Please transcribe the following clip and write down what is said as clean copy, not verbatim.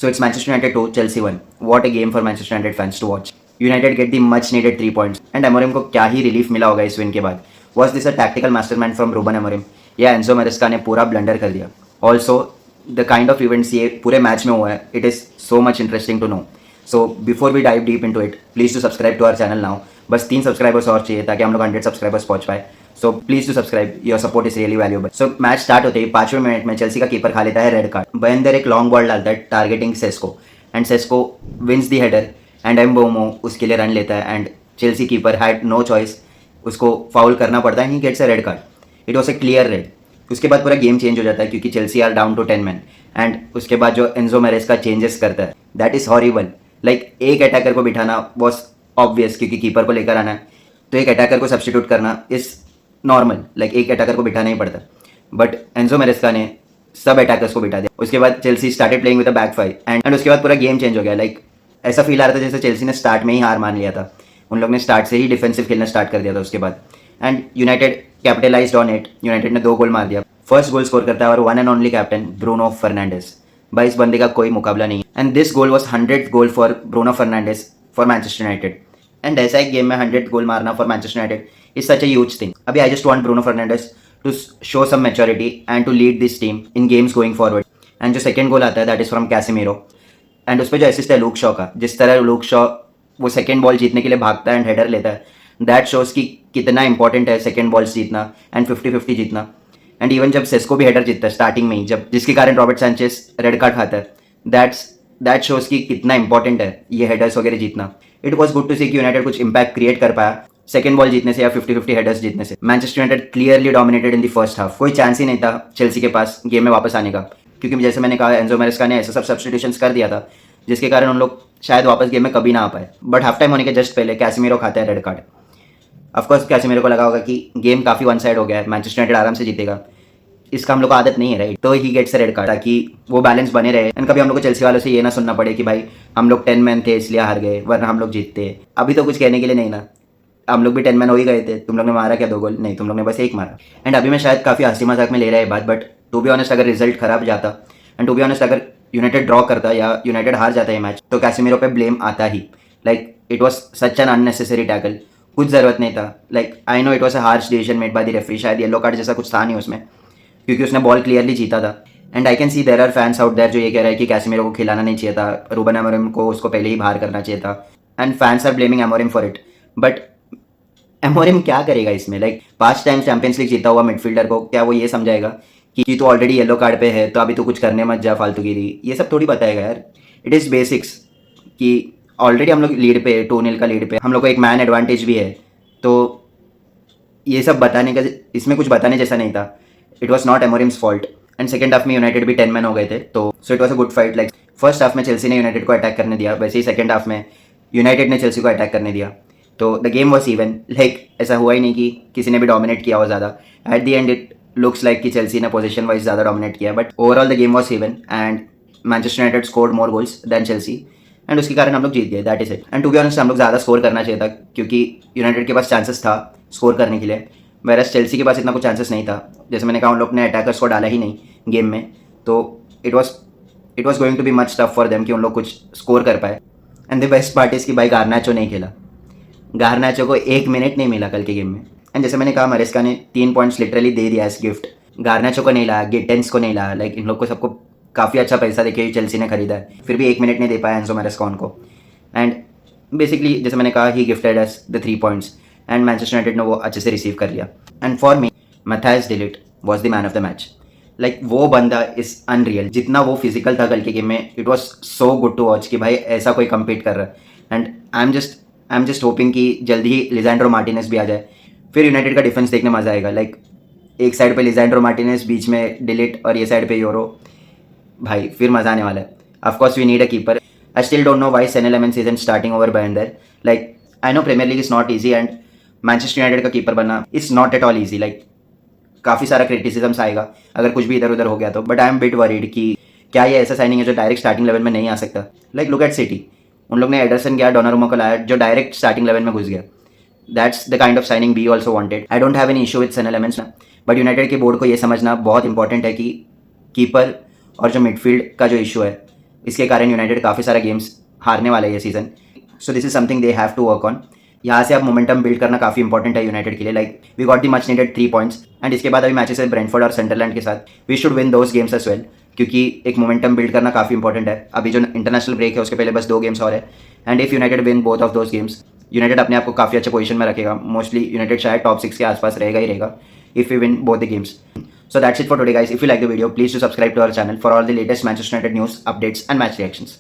So it's Manchester United 2, Chelsea 1. What a game for Manchester United fans to watch. United get the much needed 3 points. And Amorim को क्या ही relief मिला होगा इस win के बाद. Was this a tactical mastermind from Ruben Amorim? या Enzo मैरेस्का ने पूरा ब्लंडर कर दिया. Also, the kind of events ये पूरे मैच में हुआ है, it is so much interesting to know. So before we dive deep into it, please to subscribe to our channel now. बस 3 सब्सक्राइबर्स और चाहिए ताकि हम लोग 100 सब्सक्राइबर्स पहुंच पाए. So please to subscribe, your support is really valuable. So match start होते ही 5वें मिनट में चेल्सी का कीपर खा लेता है रेड कार्ड. बयंदर एक लॉन्ग बॉल डालता है targeting Sesko and Sesko wins the header and Mbeumo उसके लिए रन लेता है and Chelsea keeper had no choice, उसको फाउल करना पड़ता है. He gets a red card. It was a clear red. उसके बाद पूरा गेम चेंज हो जाता है क्योंकि Chelsea are down to 10 man and उसके बाद जो एंजो मैरेस्का चेंजेस करता है दैट इज़ हॉरिबल. लाइक एक अटैकर को बिठाना वॉज ऑब्वियस क्योंकि कीपर को लेकर आना है, तो एक अटैकर को सब्स्टिट्यूट करना इज नॉर्मल. लाइक एक अटैकर को बिठाना ही पड़ता. बट एंजो मैरेस्का ने सब अटैकर्स को बिठा दिया. उसके बाद Chelsea started playing with a back five and उसके बाद पूरा गेम चेंज हो गया. लाइक ऐसा फील आ रहा था जैसे चेल्सी ने स्टार्ट में ही हार मान लिया था. उन लोग ने स्टार्ट से ही डिफेंसिव खेलना स्टार्ट कर दिया था उसके बाद. And United capitalised on it. United ने 2 गोल मार दिया. फर्स्ट गोल स्कोर करता है और one and only captain Bruno Fernandes. भाई इस बंदे का कोई मुकाबला नहीं. And this goal was 100th goal for Bruno Fernandes for Manchester United. And ऐसा एक गेम में 100th गोल मारना for Manchester United is such a huge thing. अभी I just want Bruno Fernandes to show some maturity and to lead this team in games going forward. And जो second goal आता है that is from Casemiro and उस पर जो assist है Luke Shaw का, जिस तरह लूक शॉ वो सेकंड बॉल जीतने के लिए भागता है एंड हेडर लेता है, दैट शोज कि कितना इंपॉर्टेंट है सेकंड बॉल्स जीतना एंड 50-50 जीतना. एंड इवन जब सेस्को भी हेडर जीतता है स्टार्टिंग में ही, जब जिसके कारण रॉबर्ट सैंचेज रेड कार्ड खाता है, दैट शोज कि कितना इंपॉर्टेंट है ये हेडर्स वगैरह जीतना. इट वॉज गुड टू सी कि यूनाइटेड कुछ इंपैक्ट क्रिएट कर पाया सेकंड बॉल जीतने से या 50-50 हेडर्स जीतने से. Manchester United clearly dominated in the first half. कोई चांस ही नहीं था चेल्सी के पास गेम में वापस आने का क्योंकि जैसे मैंने कहा एंजो मैरेस्का ने ऐसा सब सब्स्टिट्यूशंस कर दिया था जिसके कारण उन लोग शायद वापस गेम में कभी ना आ पाए. बट हाफ टाइम होने के जस्ट पहले कैसेमीरो खाता है रेड कार्ड. ऑफकोर्स कैसेमीरो को लगा होगा कि गेम काफ़ी वन साइड हो गया है, मैनचेस्टर यूनाइटेड आराम से जीतेगा. इसका हम लोग को आदत नहीं है राइट, तो ही गेट्स रेड कार्ड ताकि वो बैलेंस बने रहे एंड कभी हम लोग को चेल्सी वालों से ये ना सुनना पड़े कि भाई हम लोग 10 मैन थे इसलिए हार गए वरना हम लोग जीतते. अभी तो कुछ कहने के लिए नहीं ना, हम लोग भी 10 मैन हो ही गए थे. तुम लोग ने मारा क्या 2 गोल? नहीं, तुम लोग ने बस 1 मारा. एंड अभी मैं शायद काफ़ी हंसी मजाक में ले रहा है बात, बट टू बी ऑनेस्ट अगर रिजल्ट खराब जाता एंड टू बी ऑनेस्ट अगर यूनाइटेड ड्रॉ करता या यूनाइटेड हार जाता है मैच तो कैसेमीरो पे ब्लेम आता ही. Like it was such an unnecessary tackle. कुछ ज़रूरत नहीं था. Like I know it was a harsh decision made by the referee. शायद येलो कार्ड जैसा कुछ था नहीं उसमें क्योंकि उसने बॉल क्लियरली जीता था. And I can see there are fans out there जो ये कह रहा है कि कैसेमीरो को खिलाना नहीं चाहिए था, रूबन अमोरिम को उसको पहले ही बाहर करना चाहिए था. And fans are blaming Amorim for it. But Amorim क्या करेगा इसमें? लाइक 5 टाइम चैंपियंस लीग जीता हुआ मिडफील्डर को क्या वो ये समझाएगा कि तू ऑलरेडी येलो कार्ड पे है तो अभी तो कुछ करने मत जा फालतूगिरी? ये सब थोड़ी बताएगा यार. इट इज़ बेसिक्स कि ऑलरेडी हम लोग लीड पे 2-0 का लीड पे, हम लोग को एक मैन एडवांटेज भी है, तो ये सब बताने का इसमें कुछ बताने जैसा नहीं था. It was not Amorim's fault. And second half में यूनाइटेड भी 10 मैन हो गए थे, तो so it was a good fight. Like first half में चेल्सी ने यूनाइटेड को अटैक करने दिया, वैसे ही सेकंड हाफ में यूनाइटेड ने चेल्सी को अटैक करने दिया. तो the game was even. Like ऐसा हुआ ही नहीं कि किसी ने भी डोमिनेट किया हो ज़्यादा. At the end it looks like कि चेल्सी ने पोजीशन वाइज ज़्यादा डोमिनेट किया, but overall the game was even and Manchester United scored more goals than Chelsea and उसके कारण हम लोग जीत गए. That is it. And to be honest हम लोग ज़्यादा स्कोर करना चाहिए था क्योंकि यूनाइटेड के पास चांसेस था स्कोर करने के लिए, वैरस चेल्सी के पास इतना कुछ चांसेस नहीं था. जैसे मैंने कहा उन लोग ने अटैकर्स को डाला ही नहीं गेम में, तो it was going to be much tough for them कि उन लोग कुछ स्कोर कर पाए. And the best part is कि भाई गारनाचो नहीं खेला. गारनाचो को 1 मिनट नहीं मिला कल के गेम में. एंड जैसे मैंने कहा मैरेस्का ने 3 पॉइंट्स लिटरली दे दिया एज गिफ्ट. गारनाचो को नहीं लाया, गिटेंस को नहीं लाया. लाइक इन लोग को सबको काफ़ी अच्छा पैसा देके चेल्सी ने खरीदा है, फिर भी 1 मिनट नहीं दे पाया एंजो मैरेस्का उनको. एंड बेसिकली जैसे मैंने कहा ही gifted us the 3 points and Manchester United ने वो अच्छे से रिसीव कर लिया. And for me Matthijs de Ligt was the man of the match. Like वो बंदा इज अनरियल. जितना वो फिजिकल था कल के गेम में, it was so good to watch कि भाई ऐसा कोई कम्पीट कर रहा है. And I am just hoping कि जल्दी ही लिजेंड्रो मार्टिनेज भी आ जाए, फिर यूनाइटेड का डिफेंस देखने मजा आएगा. लाइक एक साइड पे लिजेंड्रो मार्टिनेज, बीच में de Ligt और ये साइड पे यूरो. भाई फिर मजा आने वाला है. Of course we need a keeper. I still don't know why Senne Lammens isn't starting over Bayindir. Like I know Premier League is not easy and Manchester United का कीपर बनना it's not at all easy. Like काफ़ी सारा criticism आएगा अगर कुछ भी इधर उधर हो गया तो. But I am bit worried कि क्या ये ऐसा साइनिंग है जो डायरेक्ट स्टार्टिंग लेवल में नहीं आ सकता. लाइक लुक एट सिटी, उन लोग ने एडरसन किया, डोनारुमा को लाया जो डायरेक्ट स्टार्टिंग लेवल में घुस गया. That's the kind of signing we also wanted. I don't have any issue with Senne Lammens, but United के बोर्ड को ये समझना बहुत इंपॉर्टेंट है कि कीपर और जो मिडफील्ड का जो इशू है इसके कारण यूनाइटेड काफ़ी सारा गेम्स हारने वाला है ये season. So this is something they have to work on. यहाँ से अब मोमेंटम बिल्ड करना काफ़ी इंपॉर्टेंट है यूनाइटेड के लिए। Like we got the much needed 3 points and इसके बाद अभी मैचेस है ब्रेंटफोर्ड और सनडरलैंड के साथ। We should win those games as well, क्योंकि एक मोमेंटम बिल्ड करना काफ़ी इंपॉर्टेंट है। अभी जो इंटरनेशनल ब्रेक है उसके पहले बस 2 गेम्स और है and if United win both of those games, United अपने आप को काफ़ी अच्छे पोजीशन में रखेगा। मोस्टली यूनाइटेड शायद टॉप 6 के आसपास रहेगा ही रहेगा if you win both the games. So that's it for today guys. If you like the video, please do subscribe to our channel for all the latest Manchester United news, updates and match reactions.